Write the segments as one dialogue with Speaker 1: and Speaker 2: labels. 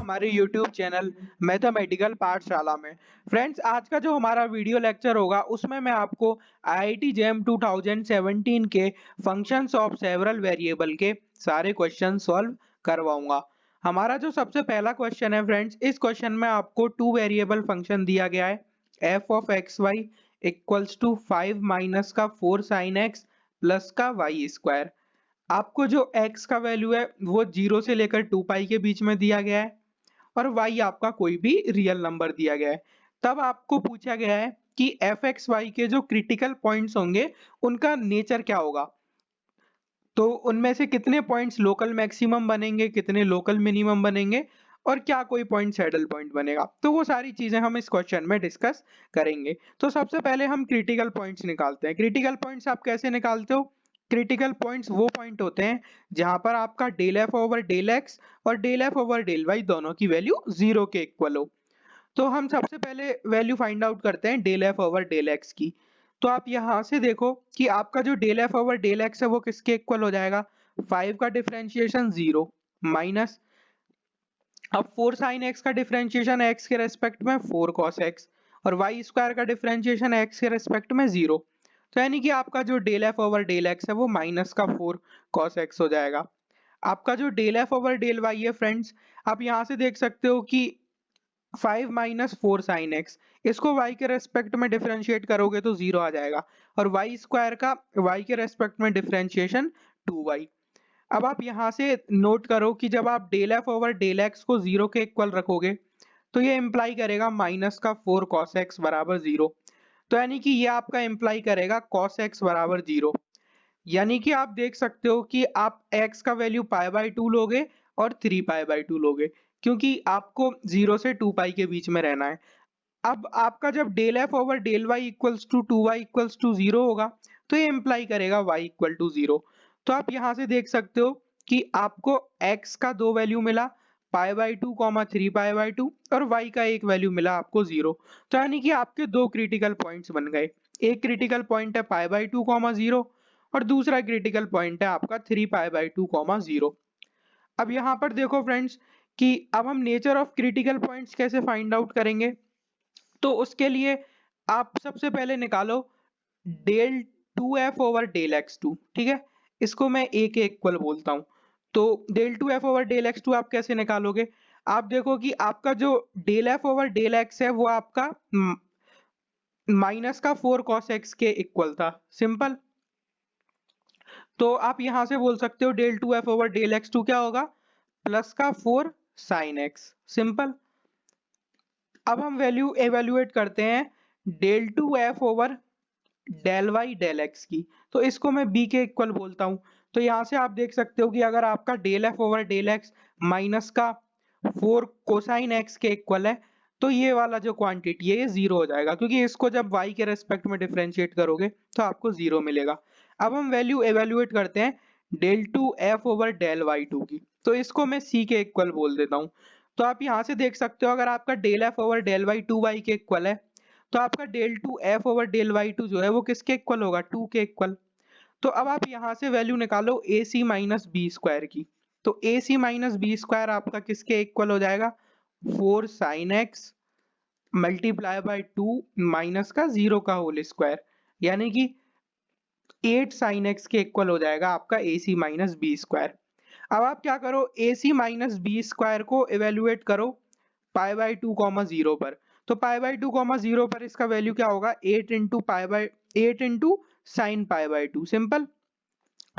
Speaker 1: हमारे YouTube channel mathematical पाठशाला में। फ्रेंड्स, आज का जो हमारा वीडियो लेक्चर होगा उसमें मैं आपको IIT जेईई 2017 के फंक्शंस ऑफ सेवरल वेरिएबल के सारे क्वेश्चन सॉल्व करवाऊंगा। हमारा जो सबसे पहला क्वेश्चन है फ्रेंड्स, इस क्वेश्चन में आपको टू वेरिएबल फंक्शन दिया गया है f of x y equals to 5 minus का 4 साइन एक्स प्लस का वाई स्क्वायर। आपको जो x का वैल्यू है वो 0 से लेकर 2 पाई के बीच में दिया गया है और y आपका कोई भी रियल नंबर दिया गया है। तब आपको पूछा गया है कि एफ एक्स वाई के जो क्रिटिकल पॉइंट्स होंगे उनका नेचर क्या होगा। तो उनमें से कितने पॉइंट्स लोकल मैक्सिमम बनेंगे, कितने लोकल मिनिमम बनेंगे और क्या कोई पॉइंट सैडल पॉइंट बनेगा। तो वो सारी चीजें हम इस क्वेश्चन में डिस्कस करेंगे। तो सबसे पहले हम क्रिटिकल पॉइंट्स निकालते हैं। क्रिटिकल पॉइंट्स आप कैसे निकालते हो? क्रिटिकल पॉइंट्स वो पॉइंट होते हैं जहां पर आपका del F over del x और del F over del Y दोनों की वैल्यू 0 के इक्वल हो। तो हम सबसे पहले वैल्यू फाइंड आउट करते हैं del F over del x की। तो आप यहाँ से देखो कि आपका जो del F over del x है वो किसके इक्वल हो जाएगा? 5 का डिफरेंशिएशन 0 माइनस, अब 4 साइन एक्स का डिफरेंशिएशन एक्स के रेस्पेक्ट में 4 कॉस एक्स और वाई स्क्वायर का डिफरेंशिएशन एक्स के रेस्पेक्ट में 0। तो यानी कि आपका जो del F over del x है वो माइनस का 4 कॉस एक्स हो जाएगा। आपका जो del F over del y है फ्रेंड्स, आप यहाँ से देख सकते हो कि 5 माइनस 4 साइन एक्स, इसको y के रेस्पेक्ट में डिफरेंशिएट करोगे तो 0 आ जाएगा और वाई स्क्वायर का y के रेस्पेक्ट में डिफरेंशिएशन 2y। अब आप यहाँ से नोट करो कि जब आप del F over del x को 0 के इक्वल रखोगे तो ये इम्प्लाई करेगा माइनस का 4 कॉस एक्स बराबर 0। तो यानी कि ये आपका इम्प्लाई करेगा कॉस एक्स बराबर 0। यानी कि आप देख सकते हो कि आप x का वैल्यू पाई बाई 2 लोगे और 3 पाई बाई 2 लोगे, क्योंकि आपको 0 से 2 पाई के बीच में रहना है। अब आपका जब del F over del y equals to 2y equals to 0 होगा तो ये इम्प्लाई करेगा y इक्वल टू 0। तो आप यहाँ से देख सकते हो कि आपको x का दो वैल्यू मिला, pi by 2 comma 3 pi by 2 और y का एक वैल्यू मिला आपको 0। तो यानी कि आपके दो क्रिटिकल पॉइंट्स बन गए। एक क्रिटिकल पॉइंट है पाई बाई 2 कॉमा 0 और दूसरा क्रिटिकल पॉइंट है आपका 3 पाई बाई 2 कॉमा 0। अब यहाँ पर देखो फ्रेंड्स कि अब हम नेचर ऑफ क्रिटिकल पॉइंट्स कैसे फाइंड आउट करेंगे। तो उसके लिए आप सबसे पहले निकालो del 2f over del x2, ठीक है। इसको मैं a के इक्वल बोलता हूँ। तो del 2f over del x2 आप कैसे निकालोगे? आप देखो कि आपका जो del f over del x है वो आपका माइनस का 4 cos x के इक्वल था, सिंपल। तो आप यहां से बोल सकते हो del 2f over del x2 क्या होगा? प्लस का 4 साइन x, सिंपल। अब हम वैल्यू एवेल्युएट करते हैं del 2f over del y del x की। तो इसको मैं b के इक्वल बोलता हूं। तो यहां से आप देख सकते हो कि अगर आपका del F over del x minus का 4 कोसाइन एक्स के इक्वल है तो ये वाला जो क्वांटिटी है ये 0 हो जाएगा, क्योंकि इसको जब y के रेस्पेक्ट में डिफरेंशिएट करोगे तो आपको 0 मिलेगा। अब हम वैल्यू एवेल्युएट करते हैं del 2f over del Y 2 की। तो इसको मैं c के इक्वल बोल देता हूँ। तो आप यहाँ से देख सकते हो अगर आपका del F over del y 2y के इक्वल है तो आपका del 2f over del Y 2 जो है वो किसके इक्वल होगा? 2 के इक्वल। तो अब आप यहाँ से वैल्यू निकालो ac माइनस बी स्क्वायर की। तो ac माइनस बी स्क्वायर आपका किसके इक्वल हो जाएगा? 4 sine x multiply by 2 minus का 0 का होल स्क्वायर, यानी कि 8 साइन एक्स के इक्वल हो जाएगा आपका ac माइनस बी स्क्वायर। अब आप क्या करो, ac माइनस बी स्क्वायर को इवेल्युएट करो पाई बाई 2 कॉमा 0 पर। तो पाई बाई 2 कॉमा 0 पर इसका वैल्यू क्या होगा? 8 into pi by 8 into sine pi by 2, simple.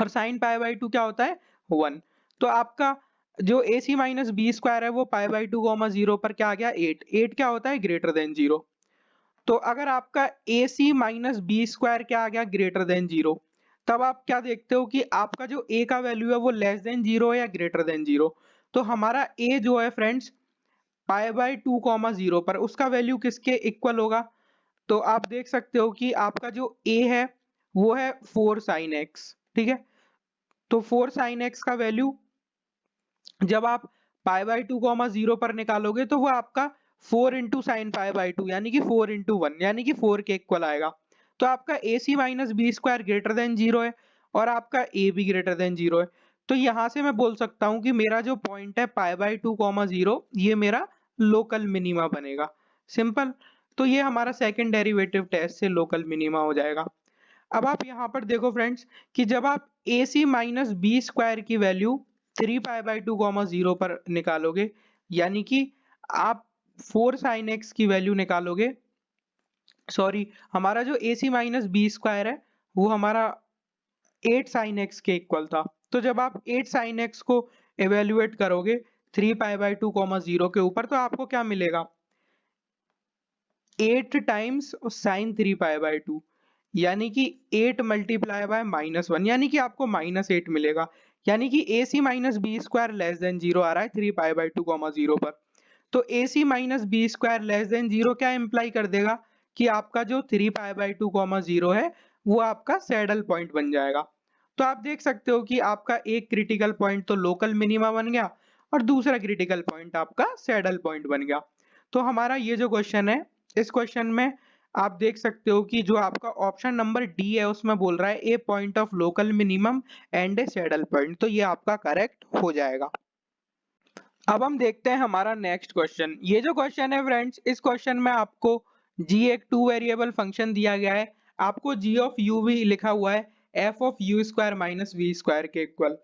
Speaker 1: और साइन पाई बाई 2 क्या होता है? 1। तो आपका जो ac माइनस बी स्क्वायर है वो पाई बाई 2 कॉमा 0 पर क्या आ गया? 8। 8 क्या होता है? Greater than 0। तो अगर आपका ac माइनस बी स्क्वायर क्या आ गया? Greater than 0। तब आप क्या देखते हो कि आपका जो a का वैल्यू है वो लेस देन 0 है या ग्रेटर देन 0। तो हमारा a जो है फ्रेंड्स पाई बाई 2 कॉमा 0 पर उसका वैल्यू किसके इक्वल होगा? तो आप देख सकते हो कि आपका जो a है वो है 4 साइन एक्स, ठीक है। तो 4 साइन एक्स का वैल्यू जब आप पाई बाई 2 कॉमा 0 पर निकालोगे तो वो आपका 4 इंटू साइन पाई बाई 2 यानी कि 4 इंटू 1 यानी कि 4 के इक्वल आएगा। तो आपका ac minus b square greater than 0 है और आपका a भी ग्रेटर देन 0 है। तो यहाँ से मैं बोल सकता हूँ कि मेरा जो पॉइंट है π/2, 0 ये मेरा लोकल मिनिमा बनेगा। सिंपल। तो ये हमारा सेकंड डेरिवेटिव टेस्ट से लोकल मिनिमा हो जाएगा। अब आप यहाँ पर देखो फ्रेंड्स कि जब आप AC माइनस बी स्क्वायर की वैल्यू 3π/2, 0 पर निकालोगे, यानी कि आप 4 sin x की वैल्यू निकालोगे, सॉरी हमारा जो AC माइनस बी स्क्वायर है वो हमारा 8 sin x के इक्वल था। तो जब आप 8 sin x को इवेल्युएट करोगे 3π/2, 0 के ऊपर, तो आपको क्या मिलेगा? 8 टाइम्स साइन 3π/2, यानी कि 8 मल्टीप्लाई बाय -1, यानी कि आपको -8 मिलेगा। यानी कि AC minus b square less than 0 आ रहा है 3π/2, 0 पर। तो AC minus b square less than 0 क्या इम्प्लाई कर देगा कि आपका जो 3π/2, 0 है वो आपका सैडल पॉइंट बन जाएगा। तो आप देख सकते हो कि आपका एक क्रिटिकल पॉइंट तो लोकल मिनिमा बन गया और दूसरा क्रिटिकल पॉइंट आपका सैडल पॉइंट बन गया। तो हमारा ये जो क्वेश्चन है, इस क्वेश्चन में आप देख सकते हो कि जो आपका ऑप्शन नंबर डी है उसमें बोल रहा है a point of local minimum and a saddle point, तो ये आपका करेक्ट हो जाएगा। अब हम देखते हैं हमारा नेक्स्ट क्वेश्चन। ये जो क्वेश्चन है फ्रेंड्स, इस क्वेश्चन में आपको g एक 2 वेरिएबल फंक्शन दिया गया है, आपको g ऑफ u भी लिखा हुआ है f of u square minus v square के इक्वल।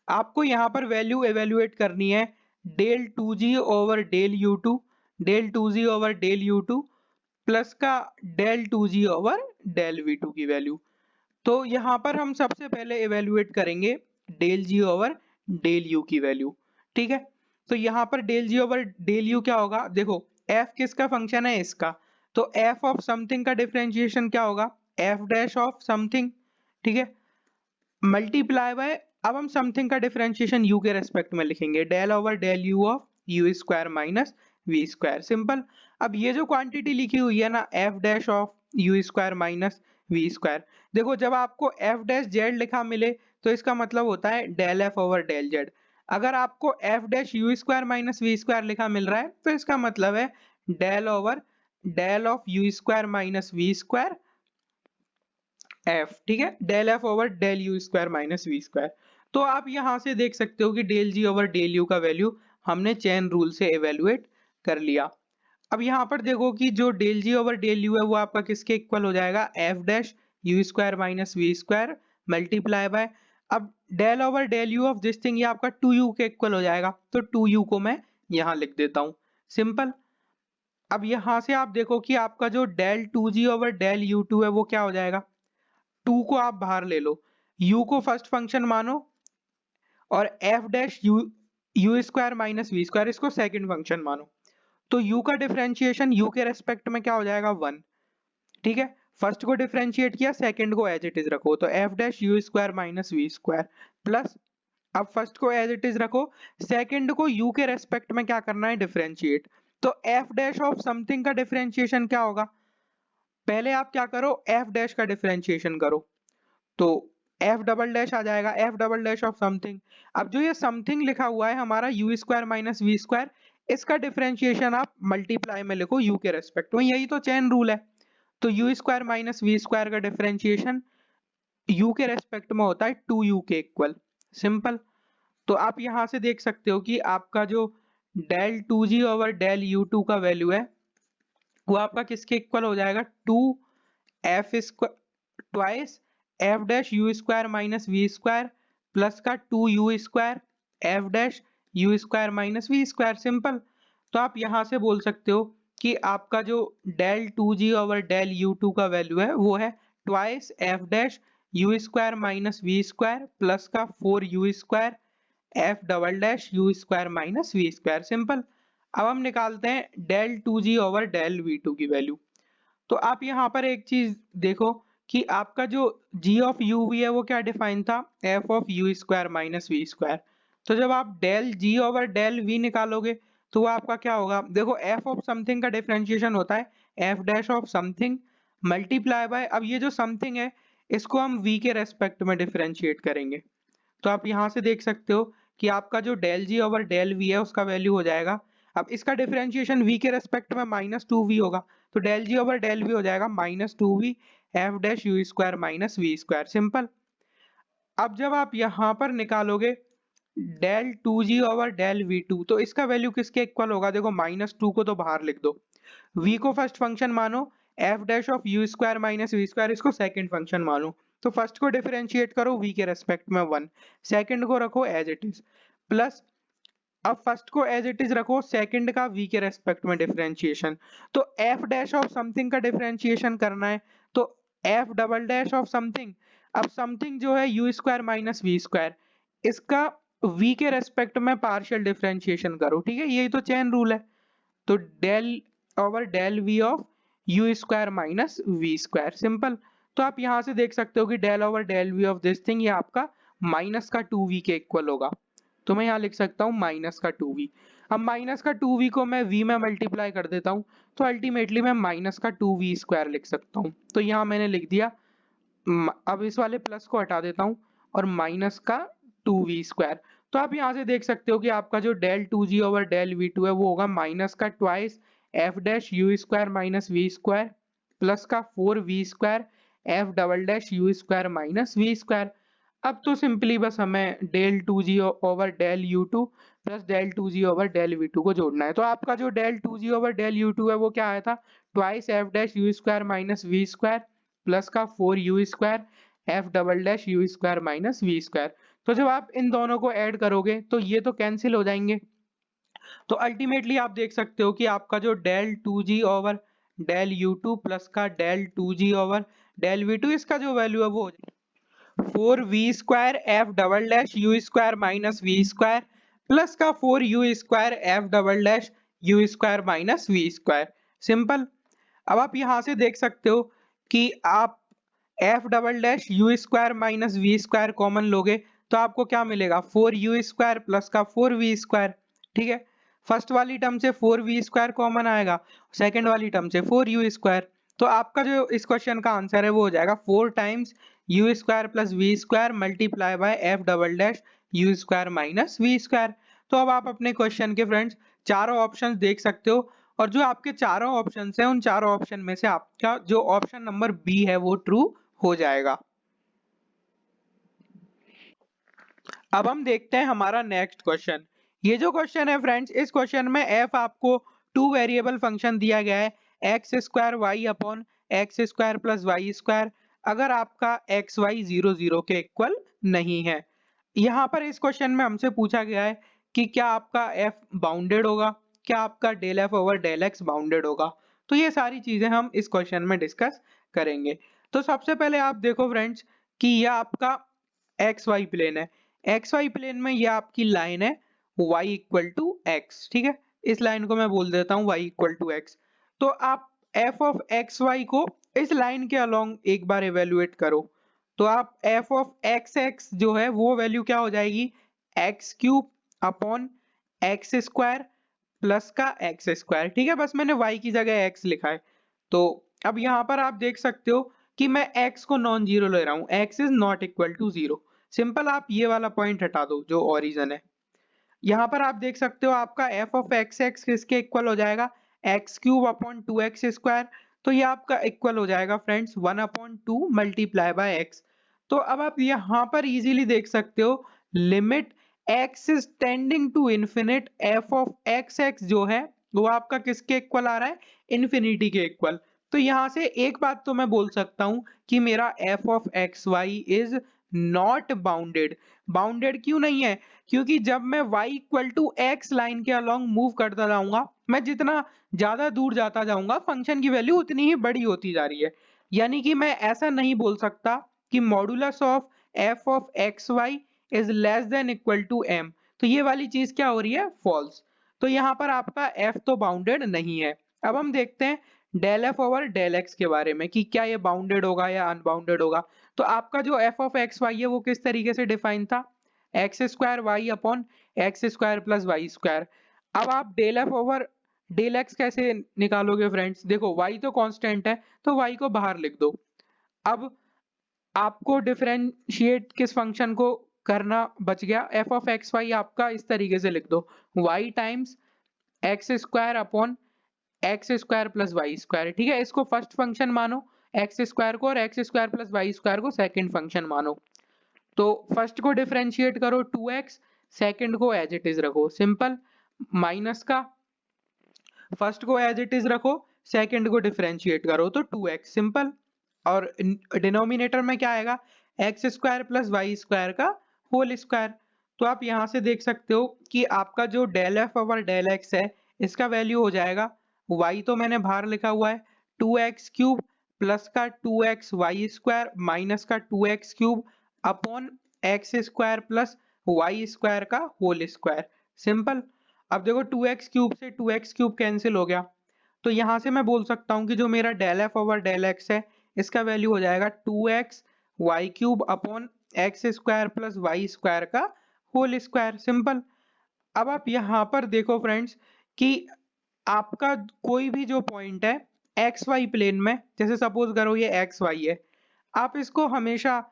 Speaker 1: आपको यहाँ पर वैल्यू एवेल्युएट करनी है del 2g over del u2, del 2g over del u2 plus का del 2g over del v2 की वैल्यू। तो यहाँ पर हम सबसे पहले इवेल्युएट करेंगे del g over del u की वैल्यू। ठीक है, तो यहाँ पर del g over del u क्या होगा? देखो एफ किसका फंक्शन है? इसका। तो एफ ऑफ समथिंग का डिफरेंशिएशन क्या होगा? F dash of something. ठीक है, मल्टीप्लाई बाय, अब हम समथिंग का डिफरेंशिएशन यू के रेस्पेक्ट में लिखेंगे, del over del u of u square minus v square. Simple. अब ये जो क्वांटिटी लिखी हुई है ना f dash of u square minus v square, देखो जब आपको एफ डैश जेड लिखा मिले तो इसका मतलब होता है del F over del z. अगर आपको f dash u square minus v square लिखा मिल रहा है तो इसका मतलब है del over del of u square minus v square f. ठीक है, del F over del u square minus v square. तो आप यहां से देख सकते हो कि del g over del u का वैल्यू हमने चेन रूल से इवेल्युएट कर लिया। अब यहाँ पर देखो कि जो del g over del u है वो आपका किसके इक्वल हो जाएगा? F dash u square minus v square multiply by, अब del over del u of this thing ये आपका 2u के इक्वल हो जाएगा, तो 2u को मैं यहाँ लिख देता हूँ। सिंपल। अब यहाँ से आप देखो कि आपका जो del 2g over del u2 है वो क्या हो जाएगा? 2 को आप बाहर ले लो, u को फर्स्ट फंक्शन मानो और f dash u square minus v square इसको सेकंड फंक्शन मानो। तो u का डिफरेंशिएशन u के रेस्पेक्ट में क्या हो जाएगा? 1। ठीक है, फर्स्ट को डिफरेंशिएट किया, सेकंड को एज इट इज रखो, तो f dash u square minus v square plus, अब फर्स्ट को एज इट इज रखो, सेकंड को u के रेस्पेक्ट में क्या करना है? डिफरेंशिएट। तो एफ डैश ऑफ समथिंग का डिफरेंशिएशन क्या होगा? पहले आप क्या करो? एफ डैश का डिफरेंशिएशन करो, तो एफ डबल डैश आ जाएगा, f double dash of something. अब जो ये समथिंग लिखा हुआ है हमारा u square minus v square, इसका डिफरेंशिएशन आप मल्टीप्लाई में लिखो यू के रेस्पेक्ट में, यही तो चेन रूल है। तो u square minus v square का डिफरेंशिएशन यू के रेस्पेक्ट में होता है 2u के इक्वल। सिंपल। तो आप यहाँ से देख सकते हो कि आपका जो del 2g over del u2 का वैल्यू है वो आपका किसके इक्वल हो जाएगा? 2f square twice f dash u square minus v square plus का 2u square f dash u square minus v square. Simple. तो आप यहाँ से बोल सकते हो कि आपका जो del 2g over del u2 का वैल्यू है वो है twice f dash u square minus v square plus का 4u square f double dash u square minus v square. Simple. अब हम निकालते हैं del 2g over del v2 की वैल्यू। तो आप यहाँ पर एक चीज देखो कि आपका जो g ऑफ u भी है वो क्या डिफाइन था? f of u square minus v square. तो जब आप del g over del v निकालोगे तो वो आपका क्या होगा? देखो f ऑफ समथिंग का डिफरेंशिएशन होता है f dash of something multiply by, अब ये जो समथिंग है इसको हम v के रेस्पेक्ट में डिफरेंशिएट करेंगे। तो आप यहाँ से देख सकते हो कि आपका जो del g over del v है उसका वैल्यू हो जाएगा, अब इसका डिफरेंशिएशन v के रेस्पेक्ट में -2v होगा, तो del g over del v हो जाएगा -2v f dash u square minus v square. Simple. अब जब आप यहाँ पर निकालोगे del 2g over del v2, तो इसका वैल्यू किसके इक्वल होगा? देखो -2 को तो बाहर लिख दो, v को फर्स्ट फंक्शन मानो, f dash of u square minus v square इसको सेकंड फंक्शन मानो। तो फर्स्ट को डिफरेंशिएट करो v के रेस्पेक्ट में 1, सेकंड को रखो एज इट इज, प्लस अब फर्स्ट को एज इट इज रखो, सेकंड का v के रेस्पेक्ट में डिफरेंशिएशन। तो f डैश ऑफ समथिंग का डिफरेंशिएशन करना है, तो f double dash of something, अब समथिंग जो है u square minus v square, इसका v के रेस्पेक्ट में पार्शियल डिफरेंशिएशन करो, ठीक है, यही तो चेन रूल है। तो del over del v of u square minus v square, simple. तो आप यहाँ से देख सकते हो कि del over del v of this thing ये आपका माइनस का 2v के इक्वल होगा। तो मैं यहाँ लिख सकता हूँ माइनस का 2v। अब माइनस का 2v को मैं v में मल्टीप्लाई कर देता हूँ, तो अल्टीमेटली मैं माइनस का 2v स्क्वायर लिख सकता हूँ। तो यहाँ मैंने लिख दिया, अब इस वाले प्लस को हटा देता हूँ और माइनस का 2v स्क्वायर। तो आप यहाँ से देख सकते हो कि आपका जो del 2g over del v2 है वो होगा माइनस का twice f dash u square minus v square plus का 4v square f double dash u square minus v square. अब तो सिंपली बस हमें del 2g over del u2 plus del 2g over del v2 को जोड़ना है। तो आपका जो del 2g over del u2 है वो क्या आया था? Twice f dash u square minus v square plus का 4u square f double dash u square minus v square. तो जब आप इन दोनों को ऐड करोगे तो ये तो कैंसिल हो जाएंगे। तो अल्टीमेटली आप देख सकते हो कि आपका जो del 2g over del u2 plus का del 2g over del v2 इसका जो वैल्यू है वो हो जाएगा 4v square f double dash u square minus v square plus का 4u square f double dash u square minus v square, simple. अब आप यहाँ से देख सकते हो कि आप f double dash u square minus v square common लोगे तो आपको क्या मिलेगा? 4u स्क्वायर प्लस का 4v स्क्वायर, ठीक है। फर्स्ट वाली टर्म से 4v स्क्वायर कॉमन आएगा, सेकंड वाली टर्म से 4u स्क्वायर। तो आपका जो इस क्वेश्चन का आंसर है वो हो जाएगा 4 times u square plus v square multiply by f double dash u square minus v square. तो अब आप अपने क्वेश्चन के फ्रेंड्स चारों ऑप्शंस देख सकते हो, और जो आपके चारों ऑप्शंस हैं उन चारों ऑप्शन में से आपका जो ऑप्शन नंबर बी है वो ट्रू हो जाएगा। अब हम देखते हैं हमारा नेक्स्ट क्वेश्चन। ये जो क्वेश्चन है फ्रेंड्स, इस क्वेश्चन में f आपको 2 वेरिएबल फंक्शन दिया गया है, x square y upon x square plus y square, अगर आपका एक्स वाई 0 0 के इक्वल नहीं है। यहाँ पर इस क्वेश्चन में हमसे पूछा गया है कि क्या आपका f बाउंडेड होगा, क्या आपका del f over del x bounded होगा। तो ये सारी चीजें हम इस क्वेश्चन में डिस्कस करेंगे। तो सबसे पहले आप देखो फ्रेंड्स कि यह आपका एक्स वाई प्लेन है, एक्स वाई प्लेन में ये आपकी लाइन है y इक्वल टू एक्स, ठीक है। इस लाइन को मैं बोल देता हूँ y इक्वल टू एक्स। तो आप f ऑफ एक्स वाई को इस लाइन के अलोंग एक बार इवेल्युएट करो, तो आप f ऑफ एक्स एक्स जो है वो वैल्यू क्या हो जाएगी? X cube upon x square plus का एक्स स्क्वायर, ठीक है। बस मैंने y की जगह x लिखा है। तो अब यहाँ पर आप देख सकते हो कि मैं x को नॉन जीरो ले रहा हूँ, x is not equal to zero, simple. आप ये वाला पॉइंट हटा दो जो ओरिजिन है। यहाँ पर आप देख सकते हो आपका f ऑफ एक्स एक्स किसके इक्वल हो जाएगा? X cube upon 2x square. तो ये आपका इक्वल हो जाएगा friends 1 upon 2 multiply by x. तो अब आप यहाँ पर इजीली देख सकते हो limit x is tending to infinite f of x x जो है वो आपका किसके इक्वल आ रहा है? इन्फिनिटी के इक्वल। तो यहाँ से एक बात तो मैं बोल सकता हूँ कि मेरा f of x y is not bounded. Bounded क्यों नहीं है? क्योंकि जब मैं y equal to x line के अलोंग मूव करता जाऊंगा, मैं जितना ज्यादा दूर जाता जाऊंगा फंक्शन की वैल्यू उतनी ही बड़ी होती जा रही है। यानी कि मैं ऐसा नहीं बोल सकता कि modulus of f of x y is less than equal to m। तो ये वाली चीज क्या हो रही है? फॉल्स। तो यहाँ पर आपका f तो बाउंडेड नहीं है। अब हम देखते हैं del f over del x के बारे में कि क्या ये बाउंडेड होगा या अनबाउंडेड होगा। तो आपका जो f ऑफ एक्स वाई है वो किस तरीके से डिफाइन था? X square y upon x square plus y square. अब आप del F over del x कैसे निकालोगे फ्रेंड्स? देखो y तो कांस्टेंट है तो y को बाहर लिख दो। अब आपको डिफरेंशिएट किस फंक्शन को करना बच गया? f ऑफ एक्स वाई आपका इस तरीके से लिख दो, y times x square upon x square plus y square, ठीक है। इसको फर्स्ट फंक्शन मानो एक्स स्क्वायर को, और x square plus y square को सेकंड फंक्शन मानो। तो फर्स्ट को डिफरेंशिएट करो 2x, सेकंड को एज इट इज रखो, सिंपल। माइनस का फर्स्ट को एज इट इज रखो, सेकंड को डिफरेंशिएट करो तो 2x, सिंपल। और डिनोमिनेटर में क्या आएगा, x square plus y square का होल स्क्वायर। तो आप यहाँ से देख सकते हो कि आपका जो del F over del x है, इसका वैल्यू हो जाएगा, y तो मैंने बाहर लिखा हुआ है 2x क्यूब प्लस का 2x वाई स्क्वायर माइनस का 2x cube upon x square plus y square का होल स्क्वायर, सिंपल। अब देखो 2x क्यूब से 2x क्यूब कैंसिल हो गया, तो यहाँ से मैं बोल सकता हूँ कि जो मेरा del F over del x है, इसका वैल्यू हो जाएगा 2x y cube upon x square plus y square का होल स्क्वायर, सिंपल। अब आप यहाँ पर देखो फ्रेंड्स कि आपका कोई भी जो पॉइंट है एक्स वाई प्लेन में, जैसे सपोज करो ये एक्स वाई है, आप इसको हमेशा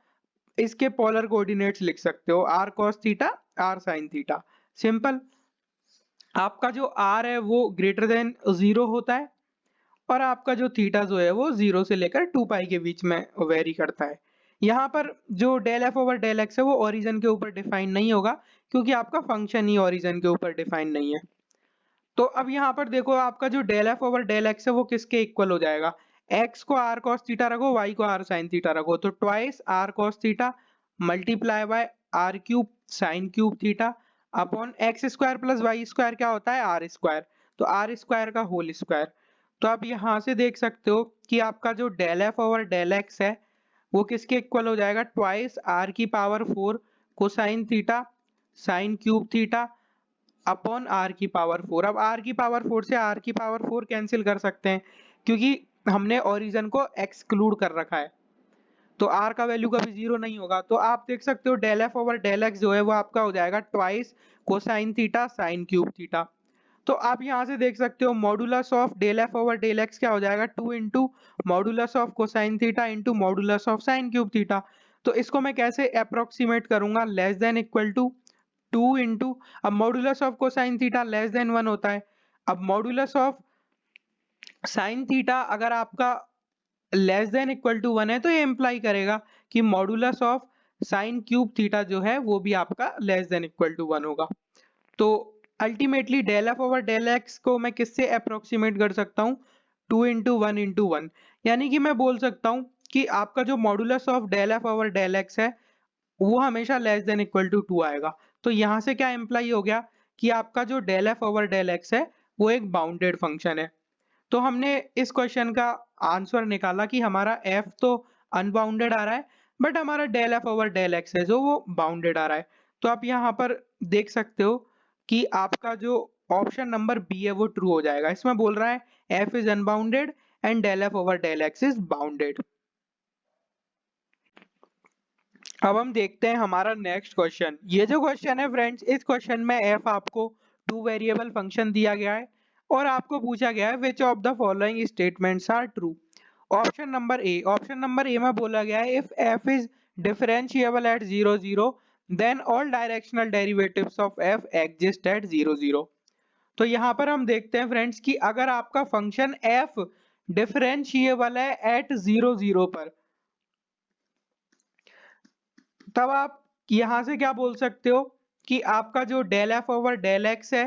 Speaker 1: इसके पोलर कोऑर्डिनेट्स लिख सकते हो, r cos theta r sine theta, simple. आपका जो आर है वो ग्रेटर देन 0 होता है और आपका जो थीटा जो है वो 0 से लेकर 2 पाई के बीच में वेरी करता है। यहाँ पर जो del F over del x है वो ओरिजिन के ऊपर डिफाइन नहीं होगा, क्योंकि आपका फंक्शन ही ओरिजिन के ऊपर डिफाइन नहीं है। तो अब यहाँ पर देखो आपका जो del F over del x है वो किसके इक्वल हो जाएगा, एक्स को आर कॉस थीटा रखो, वाई को आर साइन थीटा रखो, तो twice r cos theta multiply by r cube sine cube theta upon x square plus y square क्या होता है, आर स्क्वायर, तो आर स्क्वायर का होल स्क्वायर। तो आप यहाँ से देख सकते हो कि आपका जो del F over del x है वो किसके इक्वल हो जाएगा, ट्वाइस आर की power 4 cosine theta sine cube theta upon r की पावर 4। अब आर की पावर 4 से आर की पावर 4 कैंसिल कर सकते हैं, क्योंकि हमने ओरिजिन को एक्सक्लूड कर रखा है, तो आर का वैल्यू कभी जीरो नहीं होगा। तो आप देख सकते हो del F over del x जो है वो आपका हो जाएगा twice cosine theta sine cube theta. तो आप यहाँ से देख सकते हो modulus of del F over del x क्या हो जाएगा, 2 into modulus of cosine theta into modulus of sine cube theta. तो इसको मैं कैसे अप्रोक्सीमेट करूंगा, less than equal to 2 into, अब modulus of cosine theta less than 1 होता है, अब मॉडुलस ऑफ साइन थीटा अगर आपका लेस देन इक्वल टू 1 है तो ये इंप्लाई करेगा कि modulus of sine cube theta जो है वो भी आपका लेस देन इक्वल टू 1 होगा। तो ultimately del F over del x को मैं किससे अप्रोक्सीमेट कर सकता हूँ, 2 इंटू 1 इंटू 1, यानी कि मैं बोल सकता हूँ कि आपका जो modulus of del F over del x है वो हमेशा लेस देन इक्वल टू 2 आएगा। तो यहाँ से क्या इंप्लाई हो गया कि आपका जो del F over del x है वो एक बाउंडेड फंक्शन है। तो हमने इस क्वेश्चन का आंसर निकाला कि हमारा f तो अनबाउंडेड आ रहा है, बट हमारा del F over del x है जो वो बाउंडेड आ रहा है। तो आप यहाँ पर देख सकते हो कि आपका जो ऑप्शन नंबर बी है वो ट्रू हो जाएगा। इसमें बोल रहा है f is unbounded and del F over del x is bounded. अब हम देखते हैं हमारा नेक्स्ट क्वेश्चन। ये जो क्वेश्चन है फ्रेंड्स, इस क्वेश्चन में f आपको 2 वेरिएबल फंक्शन दिया गया है और आपको पूछा गया है which of the following statements are true. Option number A में बोला गया है if f is differentiable at 0 0 then all directional derivatives of f exist at 0 0। तो यहाँ पर हम देखते हैं फ्रेंड्स कि अगर आपका फंक्शन f डिफरेंशिएबल है एट 0 0 पर, तब आप यहाँ से क्या बोल सकते हो कि आपका जो del F over del x है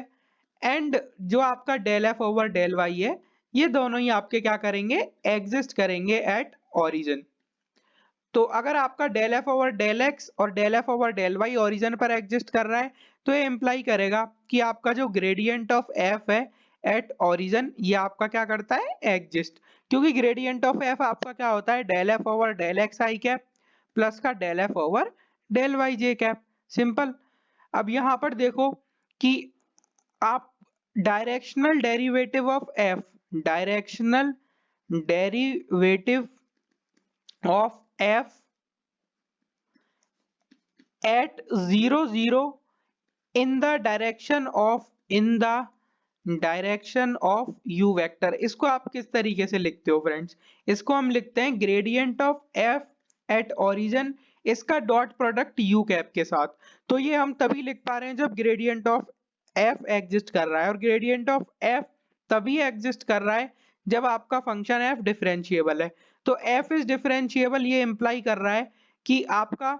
Speaker 1: एंड जो आपका del F over del y है, ये दोनों ही आपके क्या करेंगे, एग्जिस्ट करेंगे एट ओरिजिन। तो अगर आपका del F over del x और del F over del y origin पर एग्जिस्ट कर रहा है, तो ये इंप्लाई करेगा कि आपका जो ग्रेडियंट ऑफ एफ है एट ओरिजिन, ये आपका क्या करता है, एग्जिस्ट। क्योंकि ग्रेडियंट ऑफ एफ आपका क्या होता है, del F over del x i cap plus का del F over del y j cap, simple. अब यहाँ पर देखो कि आप directional derivative of f, directional derivative of f at 0 0 in the direction of u vector, इसको आप किस तरीके से लिखते हो फ्रेंड्स, इसको हम लिखते हैं gradient of f at origin, इसका डॉट प्रोडक्ट यू कैप के साथ। तो ये हम तभी लिख पा रहे हैं जब ग्रेडियंट ऑफ एफ एग्जिस्ट कर रहा है, और ग्रेडियंट ऑफ एफ तभी एग्जिस्ट कर रहा है जब आपका फंक्शन एफ डिफरेंशिएबल है। तो एफ इज डिफरेंशिएबल, ये इंप्लाई कर रहा है कि आपका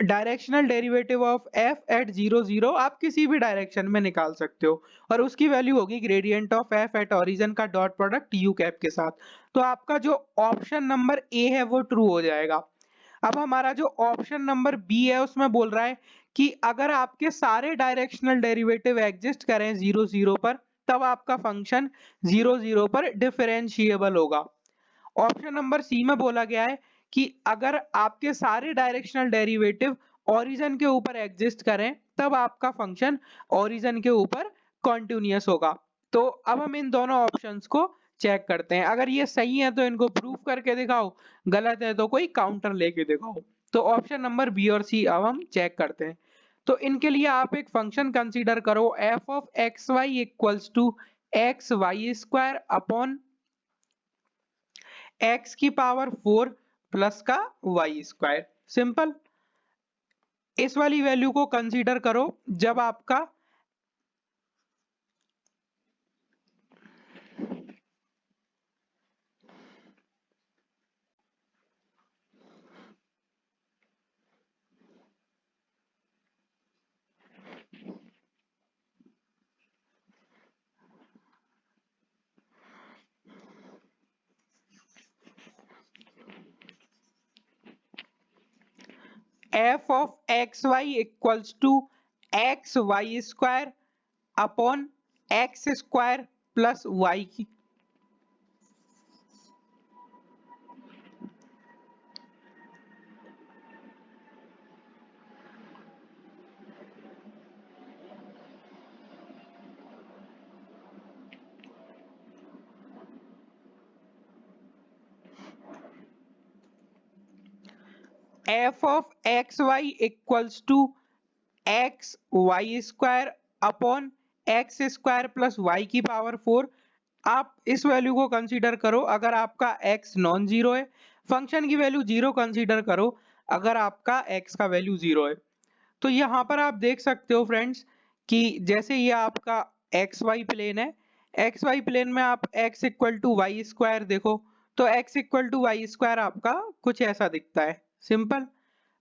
Speaker 1: directional derivative of f at 0 0 आप किसी भी डायरेक्शन में निकाल सकते हो और उसकी वैल्यू होगी gradient of f at origin का डॉट प्रोडक्ट यू कैप के साथ। तो आपका जो ऑप्शन नंबर ए है वो ट्रू हो जाएगा। अब हमारा जो ऑप्शन नंबर बी है उसमें बोल रहा है कि अगर आपके सारे डायरेक्शनल डेरिवेटिव एग्जिस्ट करें 0 0 पर तब आपका फंक्शन 0 0 पर डिफरेंशिएबल होगा। ऑप्शन नंबर सी में बोला गया है कि अगर आपके सारे डायरेक्शनल डेरिवेटिव ओरिजिन के ऊपर एग्जिस्ट करें तब आपका फंक्शन ओरिजिन के ऊपर कॉन्टिन्यूअस होगा। तो अब हम इन दोनों ऑप्शंस को चेक करते हैं, अगर ये सही है तो इनको प्रूव करके दिखाओ, गलत है तो कोई काउंटर लेके दिखाओ। तो ऑप्शन नंबर बी और सी अब हम चेक करते हैं। तो इनके लिए आप एक फंक्शन कंसीडर करो f of x y equals to x y square upon x की पावर 4 प्लस का वाई स्क्वायर। सिंपल। इस वाली वैल्यू को कंसीडर करो जब आपका f of x y equals to x y square upon x square plus y की f of x y equals to x y square upon x square plus y की power 4। आप इस value को consider करो अगर आपका x non zero है, function की वैल्यू 0 कंसीडर करो अगर आपका x का वैल्यू 0 है। तो यहाँ पर आप देख सकते हो फ्रेंड्स कि जैसे ये आपका एक्स वाई प्लेन है, एक्स वाई प्लेन में आप x equal to y square देखो तो x equal to y square आपका कुछ ऐसा दिखता है। सिंपल।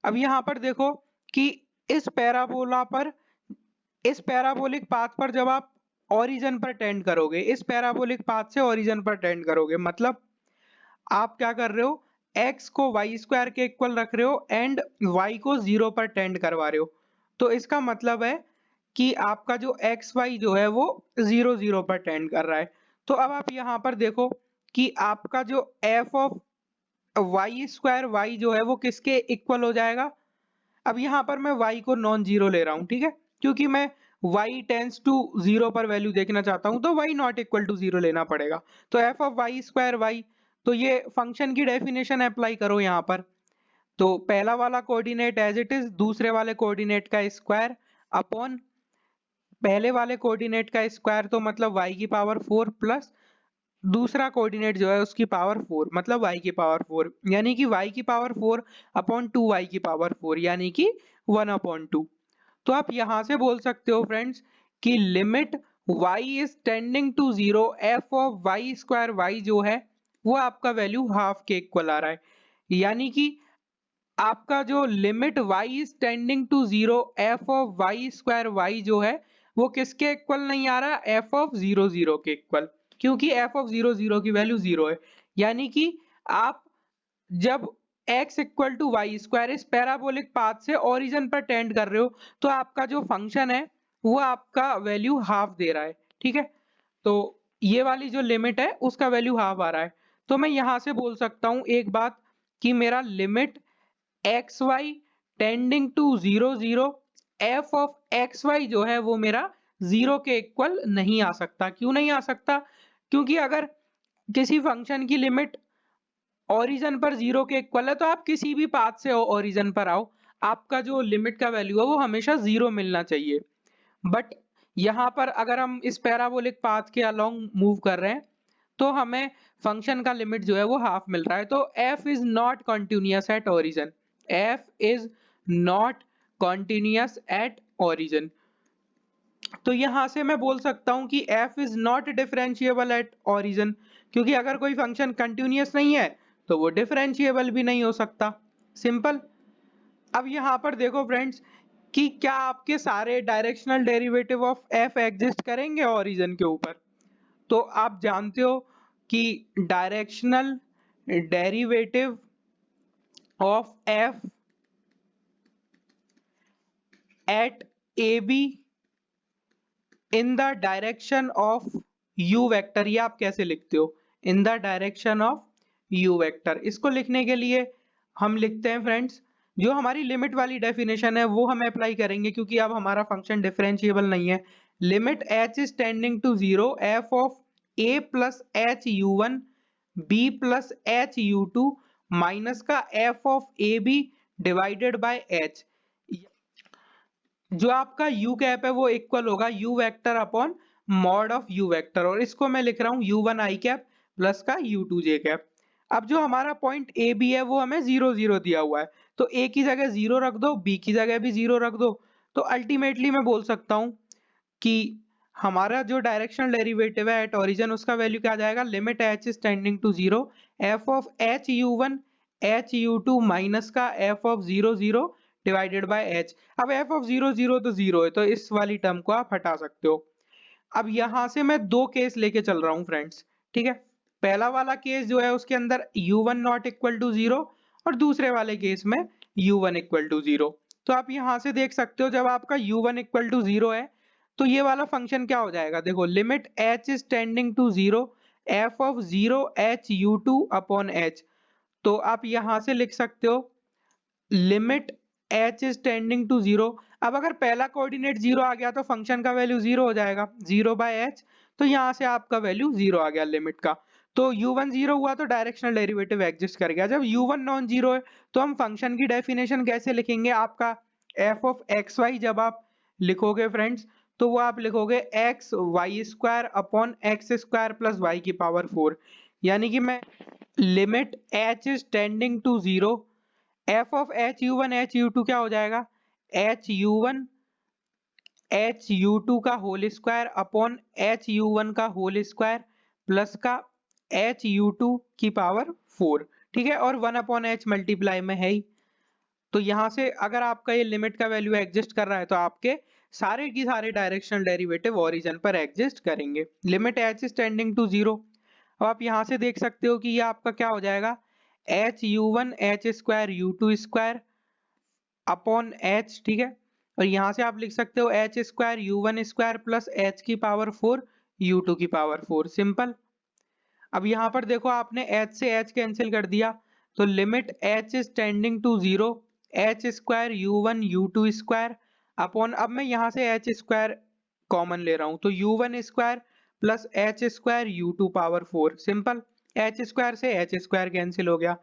Speaker 1: अब यहाँ पर देखो कि इस पैराबोला पर, इस पैराबोलिक पाथ पर जब आप ओरिजिन पर टेंड करोगे, इस पैराबोलिक पाथ से ओरिजिन पर टेंड करोगे, मतलब आप क्या कर रहे हो, x को वाई स्क्वायर के इक्वल रख रहे हो एंड y को 0 पर टेंड करवा रहे हो। तो इसका मतलब है कि आपका जो एक्स वाई जो है वो 0 0 पर टेंड कर रहा है। तो अब आप यहाँ पर देखो कि आपका जो f of y square y जो है वो किसके इक्वल हो जाएगा। अब यहाँ पर मैं y को नॉन जीरो ले रहा हूँ, ठीक है, क्योंकि मैं y टेंस टू 0 पर वैल्यू देखना चाहता हूँ तो y नॉट इक्वल टू 0 लेना पड़ेगा। तो f of y square y, तो ये फंक्शन की डेफिनेशन अप्लाई करो यहाँ पर। तो पहला वाला कोऑर्डिनेट एज इट इज, दूसरे वाले कोऑर्डिनेट का स्क्वायर अपॉन पहले वाले कोऑर्डिनेट का स्क्वायर, तो मतलब y की पावर 4 प्लस दूसरा कोऑर्डिनेट जो है उसकी पावर 4 मतलब y की पावर 4, यानी कि y की पावर 4 अपॉन 2y की पावर 4 यानी कि 1 अपॉन 2। तो आप यहां से बोल सकते हो फ्रेंड्स कि limit y is tending to 0 f of y square y जो है वो आपका वैल्यू हाफ के इक्वल आ रहा है, यानी कि आपका जो limit y is tending to 0 f of y square y जो है वो किसके इक्वल नहीं आ रहा, एफ ऑफ 0 0 के इक्वल, क्योंकि एफ ऑफ 0 0 की वैल्यू 0 है। यानी कि आप जब x equal to y square इस पैराबोलिक पाथ से ओरिजिन पर टेंड कर रहे हो तो आपका जो फंक्शन है वो आपका वैल्यू हाफ दे रहा है, ठीक है। तो ये वाली जो लिमिट है उसका वैल्यू हाफ आ रहा है। तो मैं यहां से बोल सकता हूं एक बात कि मेरा limit x y tending to 0 0 f of x y जो है वो मेरा 0 के इक्वल नहीं आ सकता। क्यों नहीं आ सकता, क्योंकि अगर किसी फंक्शन की लिमिट ओरिजिन पर 0 के इक्वल है तो आप किसी भी पाथ से ओरिजिन पर आओ, आपका जो लिमिट का वैल्यू है वो हमेशा 0 मिलना चाहिए। बट यहाँ पर अगर हम इस पैराबोलिक पाथ के अलोंग मूव कर रहे हैं तो हमें फंक्शन का लिमिट जो है वो हाफ मिल रहा है। तो f is not continuous at origin, f is not continuous at origin. तो यहां से मैं बोल सकता हूं कि f is not differentiable at origin, क्योंकि अगर कोई फंक्शन कंटिन्यूअस नहीं है तो वो डिफरेंशिएबल भी नहीं हो सकता। सिंपल। अब यहाँ पर देखो फ्रेंड्स कि क्या आपके सारे directional derivative of f exist करेंगे ओरिजिन के ऊपर। तो आप जानते हो कि directional derivative of f at a b in the direction of u vector, ये आप कैसे लिखते हो, in the direction of u vector. इसको लिखने के लिए हम लिखते हैं फ्रेंड्स, जो हमारी लिमिट वाली डेफिनेशन है वो हम अप्लाई करेंगे, क्योंकि अब हमारा फंक्शन डिफरेंशिएबल नहीं है। Limit h is tending to zero f of a plus h u one b plus h u two minus का f of a b divided by h. जो आपका u कैप है वो इक्वल होगा u vector upon mod of u vector, और इसको मैं लिख रहा हूँ u1 i कैप प्लस का u2 j कैप। अब जो हमारा पॉइंट ए बी है वो हमें 0 0 दिया हुआ है, तो a की जगह 0 रख दो, b की जगह भी 0 रख दो। तो अल्टीमेटली मैं बोल सकता हूँ कि हमारा जो डायरेक्शनल डेरिवेटिव है एट ओरिजिन उसका वैल्यू क्या आ जाएगा, limit h is tending to 0 f of h u1 h u2 minus का f of 0 0 divided by h। अब f ऑफ 0 0 तो 0 है, तो इस वाली टर्म को आप हटा सकते हो। अब यहां से मैं दो केस लेके चल रहा हूँ फ्रेंड्स, ठीक है। पहला वाला केस जो है उसके अंदर u1 नॉट इक्वल टू 0, और दूसरे वाले केस में u1 इक्वल टू 0। तो आप यहां से देख सकते हो जब आपका u1 इक्वल टू 0 है तो ये वाला फंक्शन क्या हो जाएगा, देखो limit h is tending to 0 f of 0 h u2 upon h। तो आप यहां से लिख सकते हो limit h is tending to 0। अब अगर पहला कोऑर्डिनेट 0 आ गया तो फंक्शन का वैल्यू 0 हो जाएगा, 0 बाय h। तो यहाँ से आपका वैल्यू 0 आ गया लिमिट का। तो u1 0 हुआ तो डायरेक्शनल डेरिवेटिव एग्जिस्ट कर गया। जब u1 नॉन जीरो है तो हम फंक्शन की डेफिनेशन कैसे लिखेंगे, आपका f ऑफ एक्स वाई जब आप लिखोगे फ्रेंड्स तो वो आप लिखोगे x y square upon x square plus y की पावर 4। यानी कि मैं limit h is tending to 0 f of h u one h u two क्या हो जाएगा, h u one h u two का whole square upon h u one का whole square plus का एच यू टू की power 4, ठीक है। और 1 अपॉन एच मल्टीप्लाई में है ही। तो यहाँ से अगर आपका ये लिमिट का वैल्यू एग्जिस्ट कर रहा है तो आपके सारे की सारे डायरेक्शनल डेरिवेटिव ओरिजिन पर एग्जिस्ट करेंगे। Limit h is tending to 0। अब आप यहाँ से देख सकते हो कि ये आपका क्या हो जाएगा, h u one h square u two square upon h, ठीक है। और यहाँ से आप लिख सकते हो h square u one square plus h की पावर 4 यू टू की पावर 4, सिंपल। अब यहाँ पर देखो आपने h से h कैंसिल कर दिया, तो limit h is tending to 0 h square u one u two square upon, अब मैं यहाँ से h स्क्वायर कॉमन ले रहा हूँ तो u one square plus h square u two power 4, simple. h square से h स्क्वायर कैंसिल हो गया,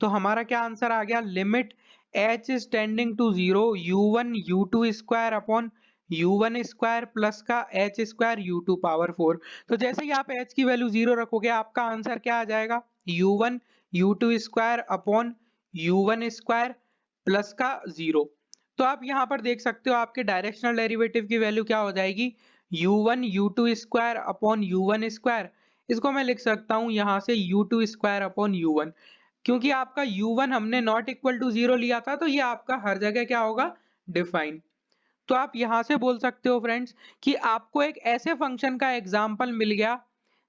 Speaker 1: तो हमारा क्या आंसर आ गया, limit h is tending to 0 u one u two square upon u one square plus का h square u two power 4। तो जैसे ही आप h की वैल्यू 0 रखोगे आपका आंसर क्या आ जाएगा, u1 u2 square upon u1 square plus का 0। तो आप यहाँ पर देख सकते हो आपके डायरेक्शनल डेरिवेटिव की वैल्यू क्या हो जाएगी, u1 u2 square upon u1 square. इसको मैं लिख सकता हूँ यहाँ से u2 स्क्वायर अपॉन u1, क्योंकि आपका u1 हमने नॉट इक्वल टू 0 लिया था तो ये आपका हर जगह क्या होगा, डिफाइन। तो आप यहां से बोल सकते हो फ्रेंड्स कि आपको एक ऐसे फंक्शन का एग्जाम्पल मिल गया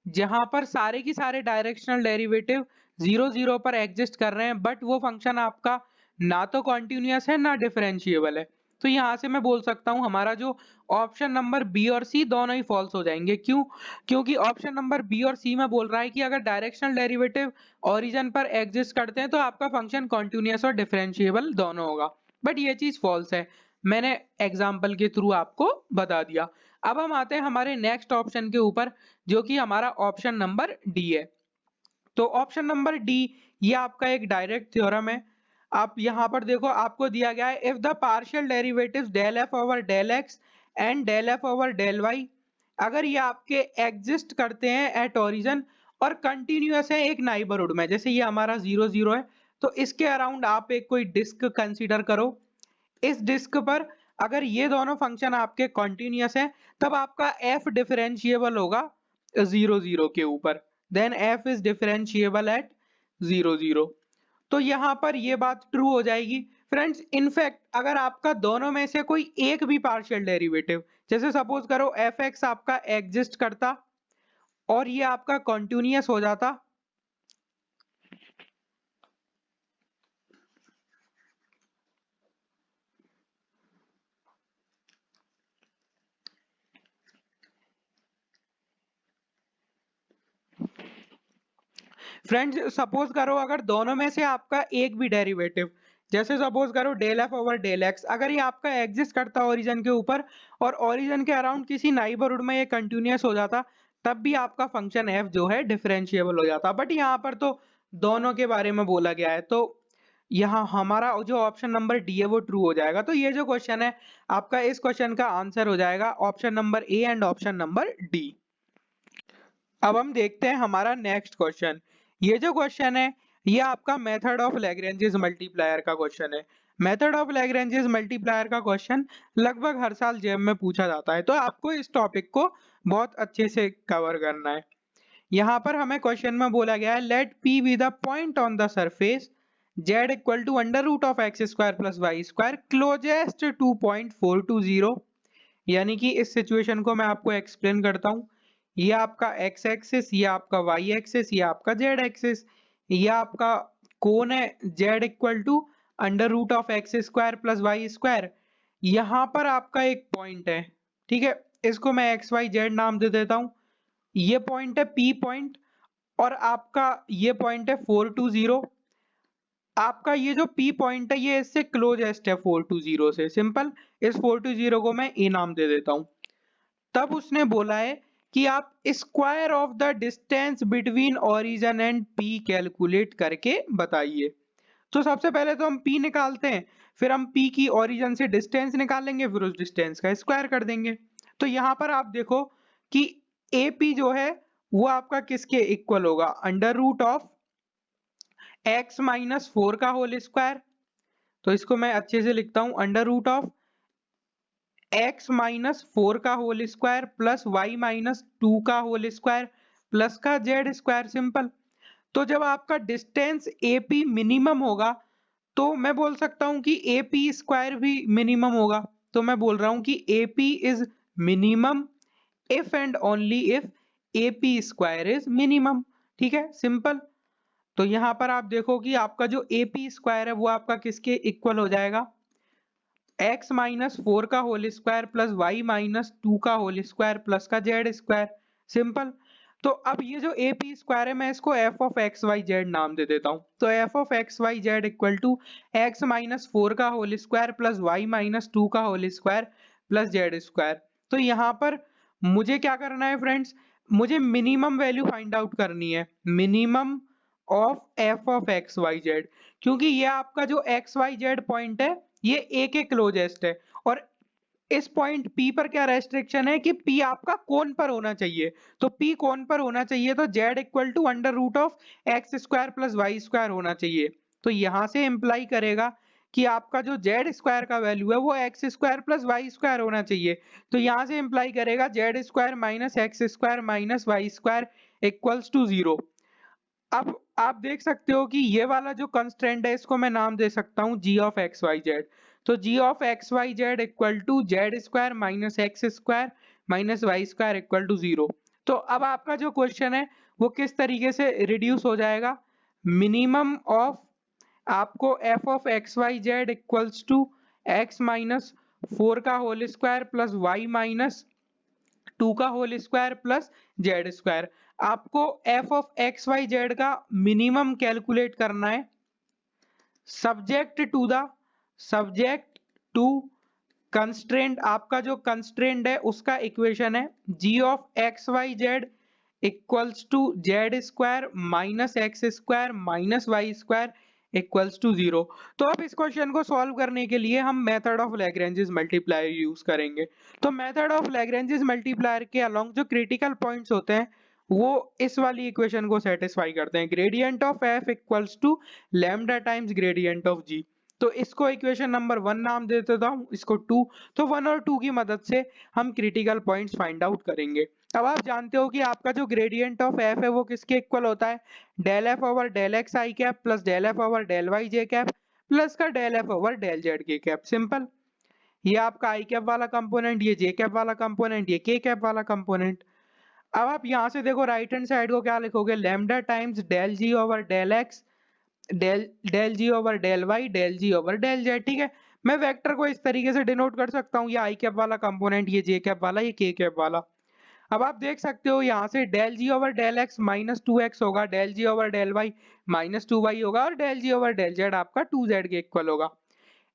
Speaker 1: जहां पर सारे की सारे डायरेक्शनल डेरिवेटिव 0 0 पर एग्जिस्ट कर रहे हैं, बट वो फंक्शन आपका ना तो कॉन्टिन्यूअस है ना डिफरेंशिएबल है। तो यहां से मैं बोल सकता हूं हमारा जो ऑप्शन नंबर बी और सी दोनों ही फॉल्स हो जाएंगे। क्यों, क्योंकि ऑप्शन नंबर बी और सी में बोल रहा है कि अगर डायरेक्शनल डेरिवेटिव ओरिजिन पर एग्जिस्ट करते हैं तो आपका फंक्शन कॉन्टिन्यूअस और डिफरेंशिएबल दोनों होगा, बट ये चीज फॉल्स है। मैंने एग्जाम्पल के थ्रू आपको बता दिया। अब हम आते हैं हमारे नेक्स्ट ऑप्शन के ऊपर, जो कि हमारा ऑप्शन नंबर डी है। तो ऑप्शन नंबर डी ये आपका एक डायरेक्ट थ्योरम है। आप यहाँ पर देखो आपको दिया गया है if the partial derivatives del F over del x and del F over del y, अगर ये आपके एग्जिस्ट करते हैं एट ओरिजिन और कंटिन्यूअस है एक नाइबरहुड में, जैसे ये हमारा 0 0 है तो इसके अराउंड आप एक कोई डिस्क कंसीडर करो। इस डिस्क पर अगर ये दोनों फंक्शन आपके कॉन्टिन्यूअस हैं तब आपका f डिफरेंशिएबल होगा 0 0 के ऊपर, then f is differentiable at 0 0। तो यहाँ पर ये बात ट्रू हो जाएगी। फ्रेंड्स इनफैक्ट अगर आपका दोनों में से कोई एक भी पार्शियल डेरिवेटिव, जैसे सपोज करो एफ एक्स आपका एग्जिस्ट करता और ये आपका कॉन्टिन्यूअस हो जाता, फ्रेंड्स सपोज करो अगर दोनों में से आपका एक भी डेरिवेटिव, जैसे सपोज करो del F over del x, अगर ये आपका एग्जिस्ट करता ओरिजिन के ऊपर और ओरिजिन के अराउंड किसी नाइबरहुड में ये कंटिन्यूअस हो जाता, तब भी आपका फंक्शन एफ जो है डिफरेंशिएबल हो जाता। बट यहाँ पर तो दोनों के बारे में बोला गया है, तो यहाँ हमारा जो ऑप्शन नंबर डी है वो ट्रू हो जाएगा। तो ये जो क्वेश्चन है आपका, इस क्वेश्चन का आंसर हो जाएगा option number A and option number D. अब हम देखते हैं हमारा नेक्स्ट क्वेश्चन। ये जो क्वेश्चन है ये आपका मेथड ऑफ लैग्रेंजेस मल्टीप्लायर का क्वेश्चन है। मेथड ऑफ लैग्रेंजेस मल्टीप्लायर का क्वेश्चन लगभग हर साल जेम में पूछा जाता है, तो आपको इस टॉपिक को बहुत अच्छे से कवर करना है। यहाँ पर हमें क्वेश्चन में बोला गया है let p be the point on the surface z equal to under root of x square plus y square closest to point 420। यानी कि इस सिचुएशन को मैं आपको एक्सप्लेन करता हूँ। ये आपका एक्स एक्सिस, ये आपका वाई एक्सिस, ये आपका जेड एक्सिस, ये आपका कोण है z equal to under root of x square plus y square. यहाँ पर आपका एक पॉइंट है, ठीक है, इसको मैं एक्स वाई जेड नाम दे देता हूँ। ये पॉइंट है पी पॉइंट और आपका ये पॉइंट है 420। आपका ये जो P पॉइंट है ये इससे क्लोजेस्ट है 420 से। सिंपल, इस 420 को मैं ए नाम दे देता हूं। तब उसने बोला है कि आप square of the distance between origin and P calculate करके बताइए। तो सबसे पहले तो हम P निकालते हैं, फिर हम P की ओरिजिन से डिस्टेंस निकालेंगे, फिर उस डिस्टेंस का स्क्वायर कर देंगे। तो यहाँ पर आप देखो कि AP जो है वो आपका किसके इक्वल होगा, under root of x minus 4 का होल स्क्वायर। तो इसको मैं अच्छे से लिखता हूं, under root of x minus 4 का whole square plus y minus 2 का होल स्क्वायर प्लस का z स्क्वायर। सिंपल। तो जब आपका डिस्टेंस AP मिनिमम होगा तो मैं बोल सकता हूं कि AP स्क्वायर भी मिनिमम होगा। तो मैं बोल रहा हूं कि AP is minimum if and only if AP square is minimum. ठीक है, सिंपल। तो यहाँ पर आप देखो कि आपका जो AP स्क्वायर है वो आपका किसके इक्वल हो जाएगा, x माइनस 4 का whole square plus y minus 2 का होल स्क्वायर प्लस का जेड स्क्वायर। सिंपल। तो अब ये जो AP स्क्वायर है मैं इसको f of x y z नाम दे देता हूँ। तो f of x y z equal to x minus 4 का whole square plus y minus 2 का whole square plus z square. तो यहाँ पर मुझे क्या करना है फ्रेंड्स, मुझे मिनिमम वैल्यू फाइंड आउट करनी है, minimum of f of x y z, क्योंकि ये आपका जो एक्स वाई जेड पॉइंट है ये ए के क्लोजेस्ट है और इस पॉइंट P पर क्या रेस्ट्रिक्शन है कि P आपका कोण पर होना चाहिए। तो P कोण पर होना चाहिए तो Z equal to under root of x square plus y square होना चाहिए। तो यहां से इंप्लाई करेगा कि आपका जो Z स्क्वायर का वैल्यू है वो x square plus y square होना चाहिए। तो यहां से इंप्लाई करेगा Z square minus x square minus y square equals to 0। अब आप देख सकते हो कि ये वाला जो कंस्ट्रेंट है इसको मैं नाम दे सकता हूँ g of x y z. तो g of x y z equal to z square minus x square minus y square equal to 0। तो अब आपका जो क्वेश्चन है वो किस तरीके से रिड्यूस हो जाएगा, मिनिमम ऑफ आपको f of x y z equals to x minus 4 का whole square plus y minus 2 का whole square plus z square. आपको f of x y z का मिनिमम कैलकुलेट करना है सब्जेक्ट टू कंस्ट्रेंट। आपका जो constraint है उसका इक्वेशन है g of x y z equals to z square minus x square minus y square equals to 0। तो अब इस क्वेश्चन को सॉल्व करने के लिए हम method of Lagrange's multiplier use करेंगे। तो मेथड ऑफ लैग्रेंजेस मल्टीप्लायर के अलोंग जो क्रिटिकल पॉइंट्स होते हैं वो इस वाली इक्वेशन को सेटिस्फाई करते हैं, gradient of f equals to lambda times gradient of g। तो इसको इक्वेशन नंबर 1 नाम दे देता हूँ, इसको 2। तो 1 और 2 की मदद से हम क्रिटिकल पॉइंट्स फाइंड आउट करेंगे। अब आप जानते हो कि आपका जो ग्रेडियंट ऑफ f है वो किसके इक्वल होता है, del f over del x i cap plus del f over del y j cap plus का del F over del z के कैप। सिंपल। ये आपका आई कैप वाला कंपोनेंट, ये जे कैप वाला कंपोनेंट, ये के कैप वाला कंपोनेंट। अब आप यहाँ से देखो राइट हैंड साइड को क्या लिखोगे, lambda times del g over del x, del del g over del y, del g over del z. ठीक है, मैं वेक्टर को इस तरीके से डिनोट कर सकता हूँ, ये आई कैप वाला कंपोनेंट, ये जे कैप वाला, ये के कैप वाला। अब आप देख सकते हो यहाँ से del g over del x minus two x होगा, del g over del y minus two y होगा, और del g over del z आपका टू जेड के इक्वल होगा।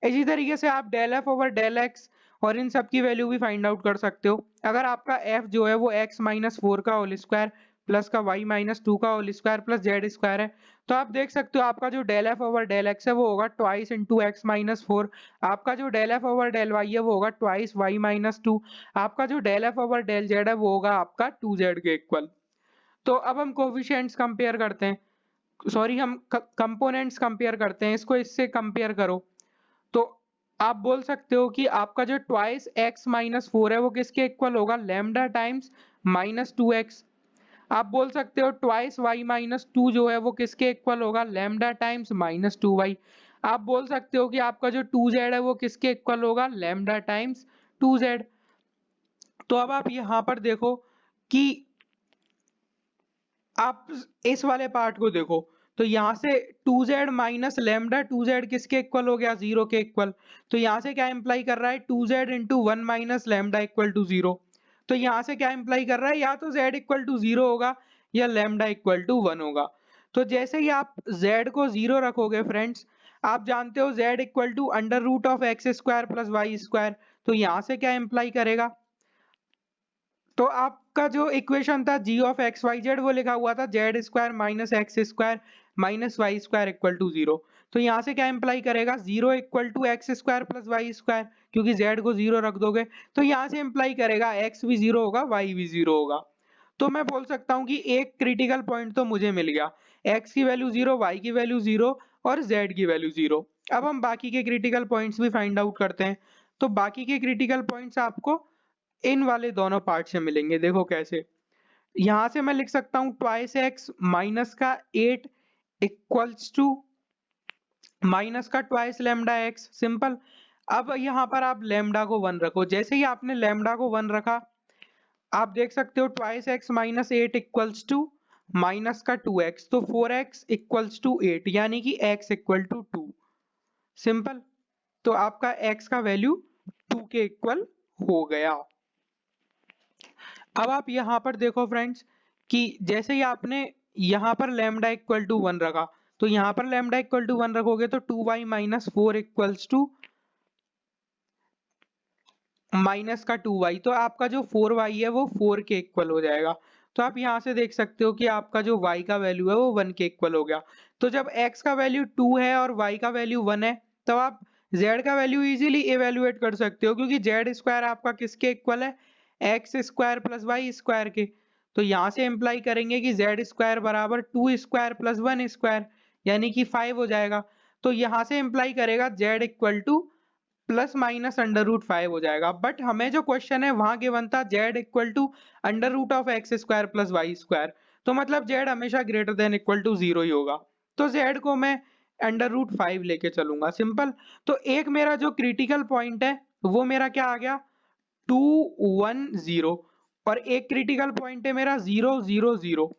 Speaker 1: इसी तरीके से आप del F over del x और इन सब की वैल्यू भी फाइंड आउट कर सकते हो। अगर आपका एफ जो है वो एक्स माइनस फोर का होल स्क्वायर प्लस का वाई माइनस टू का whole square plus z square है, तो आप देख सकते हो आपका जो del F over del x है वो होगा twice into x minus four. आपका जो del F over del y है वो होगा ट्वाइस वाई माइनस टू। आपका जो del F over del z है वो होगा आपका टू जेड के इक्वल। तो अब हम कोफिशिएंट्स कंपेयर करते हैं, सॉरी हम कंपोनेंट्स कंपेयर करते हैं, इसको इससे कंपेयर करो। तो आप बोल सकते हो कि आपका जो ट्वाइस एक्स माइनस फोर है वो किसके इक्वल होगा, lambda times minus two x. आप बोल सकते हो ट्वाइस वाई माइनस टू जो है वो किसके इक्वल होगा, lambda times minus two y. आप बोल सकते हो कि आपका जो टू जेड है वो किसके इक्वल होगा, लैम्डा टाइम्स टू जेड। तो अब आप यहाँ पर देखो कि आप इस वाले पार्ट को देखो, तो यहाँ से two z minus lambda two z किसके इक्वल हो गया, जीरो के इक्वल। तो यहाँ से क्या इंप्लाई कर रहा है, two z into one minus lambda equal to zero. तो यहाँ से क्या इंप्लाई कर रहा है, या तो जेड इक्वल टू जीरो होगा या लेमडा इक्वल टू वन होगा। तो जैसे ही आप जेड को जीरो रखोगे फ्रेंड्स, आप जानते हो z equal to under root of x square plus y square. तो यहाँ से क्या इंप्लाई करेगा, तो आपका जो इक्वेशन था g of x y z वो लिखा हुआ था z square minus x square minus y square equal to zero. तो यहाँ से क्या इंप्लाई करेगा, zero equal to x square plus y square, क्योंकि जेड को जीरो रख दोगे। तो यहाँ से इंप्लाई करेगा एक्स भी जीरो होगा वाई भी जीरो होगा। तो मैं बोल सकता हूँ कि एक क्रिटिकल पॉइंट तो मुझे मिल गया, एक्स की वैल्यू जीरो, वाई की वैल्यू जीरो और जेड की वैल्यू जीरो। अब हम बाकी के क्रिटिकल पॉइंट्स भी फाइंड आउट करते हैं। तो बाकी के क्रिटिकल पॉइंट्स आपको इन वाले दोनों पार्ट से मिलेंगे। देखो कैसे, यहां से मैं लिख सकता हूं ट्वाइस एक्स माइनस का एट इक्वल्स टू माइनस का ट्वाइस लेमडा एक्स। सिंपल। अब यहां पर आप लेमडा को वन रखो, जैसे ही आपने लेमडा को वन रखा आप देख सकते हो twice x minus eight equals to minus का टू एक्स, तो four x equals to eight, यानी कि x equal to two. Simple. तो आपका एक्स का वैल्यू टू के इक्वल हो गया। अब आप यहाँ पर देखो फ्रेंड्स कि जैसे ही आपने यहाँ पर लेमडा इक्वल टू वन रखा, तो यहाँ पर लेमडा इक्वल टू वन रखोगे तो two y minus four equals to minus का टू वाई, तो आपका जो फोर वाई है वो फोर के इक्वल हो जाएगा। तो आप यहाँ से देख सकते हो कि आपका जो y का वैल्यू है वो वन के इक्वल हो गया। तो जब x का वैल्यू टू है और y का वैल्यू वन है, तब आप z का वैल्यू इजीली इवेल्युएट कर सकते हो, क्योंकि z स्क्वायर आपका किसके इक्वल है, x square plus y square के। तो यहाँ से इंप्लाई करेंगे कि जेड स्क्वायर बराबर two square plus one square, यानी कि फाइव हो जाएगा। तो यहाँ से इंप्लाई करेगा z equal to plus minus under root five हो जाएगा। बट हमें जो क्वेश्चन है वहां गिवन था z equal to under root of x square plus y square, तो मतलब जेड हमेशा greater than equal to zero ही होगा। तो जेड को मैं अंडर रूट फाइव लेके चलूंगा। सिंपल। तो एक मेरा जो क्रिटिकल पॉइंट है वो मेरा क्या आ गया, टू वन जीरो, और एक क्रिटिकल पॉइंट है मेरा जीरो जीरो जीरो।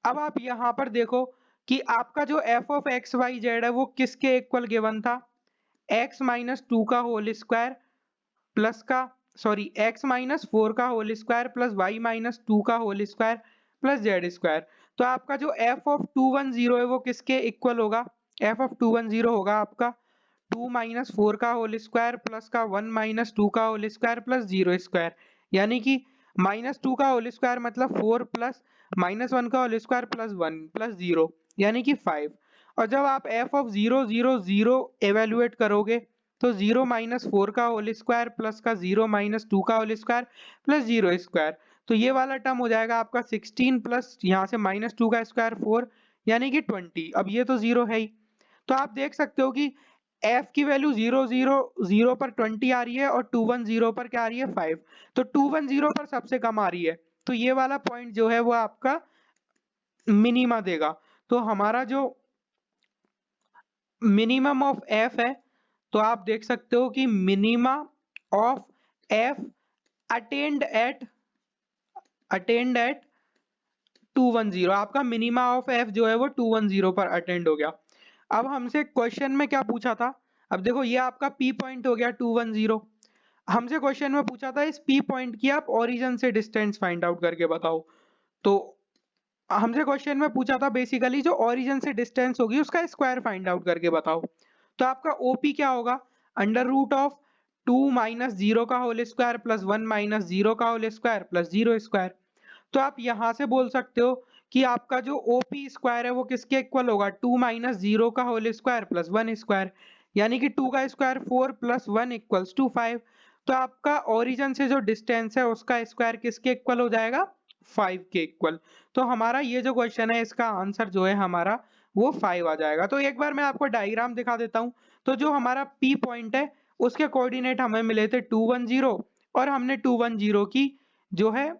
Speaker 1: अब आप यहाँ पर देखो कि आपका जो f of x y z है वो किसके इक्वल गिवन था, एक्स माइनस टू का होल स्क्वायर प्लस का, सॉरी एक्स माइनस फोर का whole square plus y minus two का whole square plus z square. तो आपका जो f of two one zero है वो किसके इक्वल होगा, f of two one zero होगा आपका टू माइनस फोर का होल स्क्वायर प्लस का वन माइनस टू का whole square plus zero square, यानी कि माइनस टू का होल स्क्वायर मतलब फोर प्लस माइनस वन का whole square plus one plus zero, यानी कि फाइव। और जब आप f of zero zero zero evaluate करोगे तो जीरो माइनस फोर का होल स्क्वायर प्लस का जीरो माइनस टू का whole square plus zero square, तो ये वाला टर्म हो जाएगा आपका सिक्सटीन प्लस यहाँ से माइनस टू का स्क्वायर फोर, यानी कि ट्वेंटी। अब ये तो जीरो है ही। तो आप देख सकते हो कि f की वैल्यू जीरो जीरो जीरो पर ट्वेंटी आ रही है और टू वन जीरो पर क्या आ रही है, फाइव। तो टू वन जीरो पर सबसे कम आ रही है, तो ये वाला पॉइंट जो है वो आपका मिनिमा देगा। तो हमारा जो मिनिमम ऑफ एफ है, तो आप देख सकते हो कि minima of f attained at 210, आपका मिनिमा ऑफ एफ जो है वो 210 पर अटेंड हो गया। अब हमसे क्वेश्चन में क्या पूछा था, अब देखो ये आपका पी पॉइंट हो गया 210। हमसे क्वेश्चन में पूछा था इस पी पॉइंट की आप ओरिजिन से डिस्टेंस फाइंड आउट करके बताओ। तो हमसे क्वेश्चन में पूछा था बेसिकली जो ओरिजिन से डिस्टेंस होगी उसका स्क्वायर फाइंड आउट करके बताओ। तो आपका ओपी क्या होगा, अंडर रूट ऑफ 2 माइनस 0 का होल स्क्वायर प्लस 1 माइनस 0 का होल स्क्वायर प्लस 0 स्क्वायर। तो आप यहाँ से बोल सकते हो कि आपका जो ओपी स्क्वायर है वो किसके इक्वल होगा, 2 माइनस 0 का होल स्क्वायर प्लस 1 स्क्वायर, यानी कि 2 का स्क्वायर 4 प्लस 1 इक्वल्स टू 5। तो आपका ओरिजिन से जो डिस्टेंस है उसका स्क्वायर किसके इक्वल हो जाएगा, 5 के इक्वल। तो हमारा ये जो क्वेश्चन है इसका आंसर जो है हमारा वो 5 आ जाएगा। तो एक बार मैं आपको डायग्राम दिखा देता हूँ। तो जो हमारा पी पॉइंट है उसके कोऑर्डिनेट हमें मिले थे 210, और हमने 210 की जो है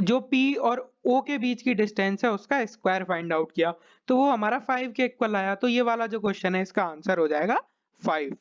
Speaker 1: जो P और O के बीच की डिस्टेंस है उसका स्क्वायर फाइंड आउट किया, तो वो हमारा 5 के इक्वल आया। तो ये वाला जो क्वेश्चन है इसका आंसर हो जाएगा 5।